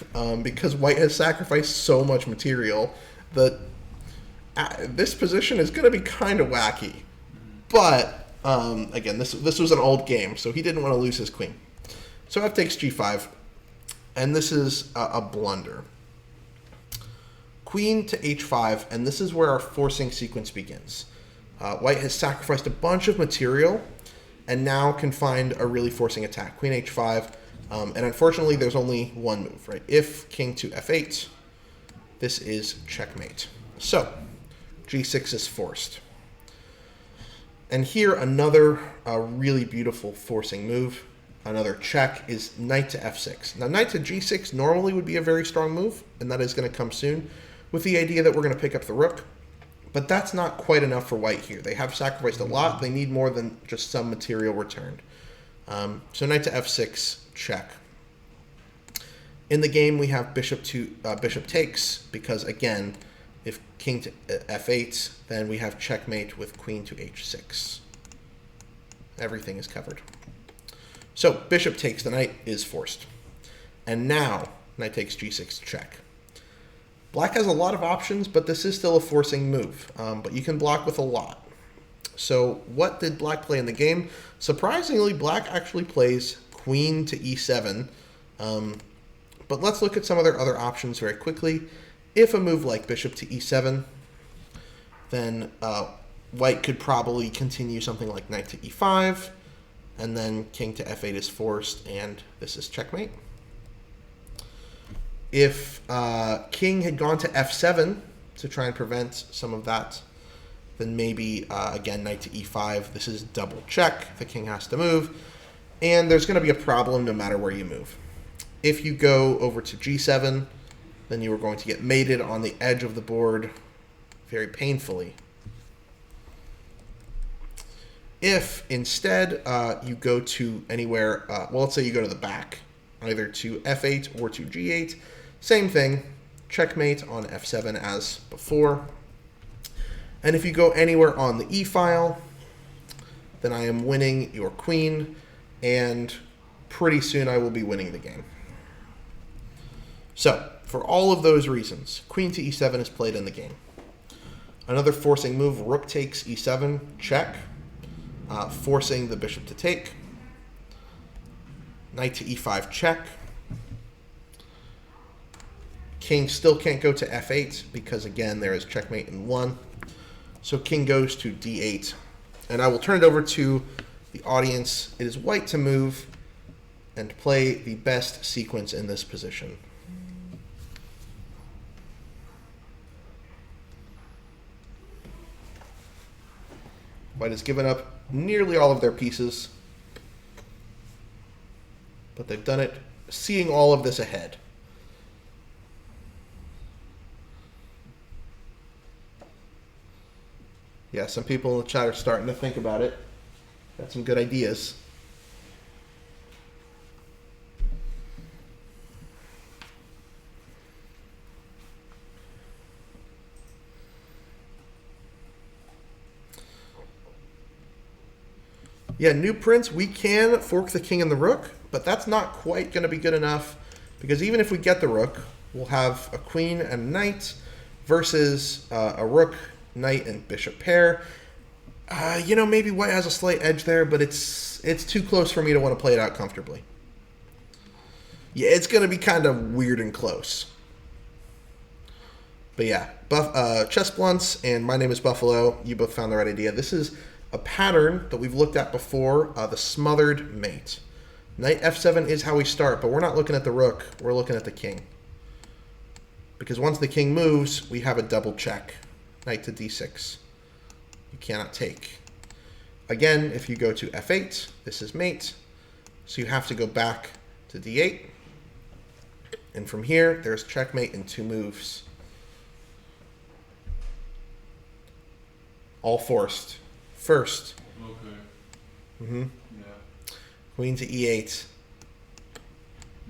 because white has sacrificed so much material that this position is going to be kind of wacky. But, again, this was an old game, so he didn't want to lose his queen. So f takes g5, and this is a blunder. Queen to h5, and this is where our forcing sequence begins. White has sacrificed a bunch of material, and now can find a really forcing attack. Queen h5, and unfortunately there's only one move, right? If king to f8, this is checkmate. So g6 is forced. And here another really beautiful forcing move, another check, is knight to f6. Now knight to g6 normally would be a very strong move, and that is going to come soon, with the idea that we're going to pick up the rook. But that's not quite enough for white here. They have sacrificed a lot. They need more than just some material returned. So knight to f6, check. In the game, we have bishop takes, because again, if king to f8, then we have checkmate with queen to h6. Everything is covered. So bishop takes, the knight is forced. And now, knight takes g6, check. Black has a lot of options, but this is still a forcing move. But you can block with a lot. So what did black play in the game? Surprisingly, black actually plays queen to e7. But let's look at some of their other options very quickly. If a move like bishop to e7, then white could probably continue something like knight to e5, and then king to f8 is forced, and this is checkmate. If king had gone to f7 to try and prevent some of that, then maybe, again, knight to e5. This is double check. The king has to move. And there's going to be a problem no matter where you move. If you go over to g7, then you are going to get mated on the edge of the board very painfully. If instead you go to anywhere, well, let's say you go to the back, either to f8 or to g8, same thing, checkmate on f7 as before. And if you go anywhere on the e-file, then I am winning your queen, and pretty soon I will be winning the game. So, for all of those reasons, queen to e7 is played in the game. Another forcing move, rook takes e7, check, forcing the bishop to take. Knight to e5, check. King still can't go to f8 because, again, there is checkmate in 1. So king goes to d8. And I will turn it over to the audience. It is white to move and play the best sequence in this position. White has given up nearly all of their pieces, but they've done it seeing all of this ahead. Yeah, some people in the chat are starting to think about it. Got some good ideas. Yeah, new prince, we can fork the king and the rook, but that's not quite going to be good enough, because even if we get the rook, we'll have a queen and a knight versus a rook, knight, and bishop pair. You know, maybe white has a slight edge there, but it's too close for me to want to play it out comfortably. Yeah, it's going to be kind of weird and close. But yeah, Chess Blunts and My Name is Buffalo, you both found the right idea. This is a pattern that we've looked at before, the smothered mate. Knight f7 is how we start, but we're not looking at the rook, we're looking at the king. Because once the king moves, we have a double check. Knight to d6. You cannot take. Again, if you go to f8, this is mate. So you have to go back to d8. And from here, there's checkmate in 2 moves. All forced. First. Okay. Yeah. Queen to e8.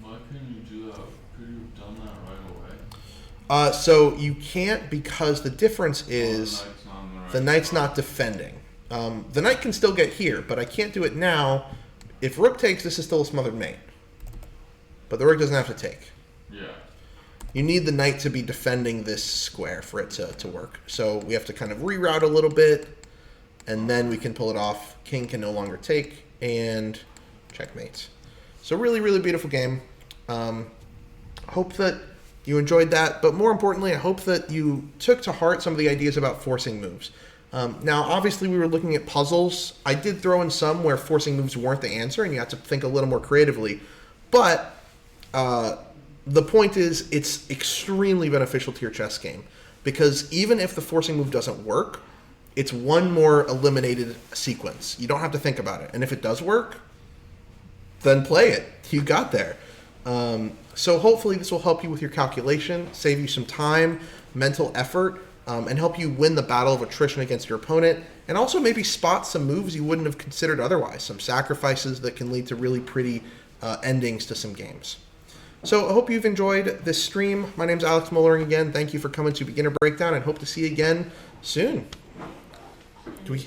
Why couldn't you do that? Could you have done that right away? So you can't, because the difference is the knight's not defending. The knight can still get here, but I can't do it now. If rook takes, this is still a smothered mate. But the rook doesn't have to take. Yeah. You need the knight to be defending this square for it to work. So we have to kind of reroute a little bit, and then we can pull it off. King can no longer take, and checkmate. So really, really beautiful game. Hope that you enjoyed that, but more importantly, I hope that you took to heart some of the ideas about forcing moves. Now, obviously, we were looking at puzzles. I did throw in some where forcing moves weren't the answer, and you had to think a little more creatively. But the point is, it's extremely beneficial to your chess game because even if the forcing move doesn't work, it's one more eliminated sequence. You don't have to think about it. And if it does work, then play it. You got there. So hopefully this will help you with your calculation, save you some time, mental effort, and help you win the battle of attrition against your opponent, and also maybe spot some moves you wouldn't have considered otherwise, some sacrifices that can lead to really pretty endings to some games. So I hope you've enjoyed this stream. My name's Alex Moellering again. Thank you for coming to Beginner Breakdown, and hope to see you again soon. Do we...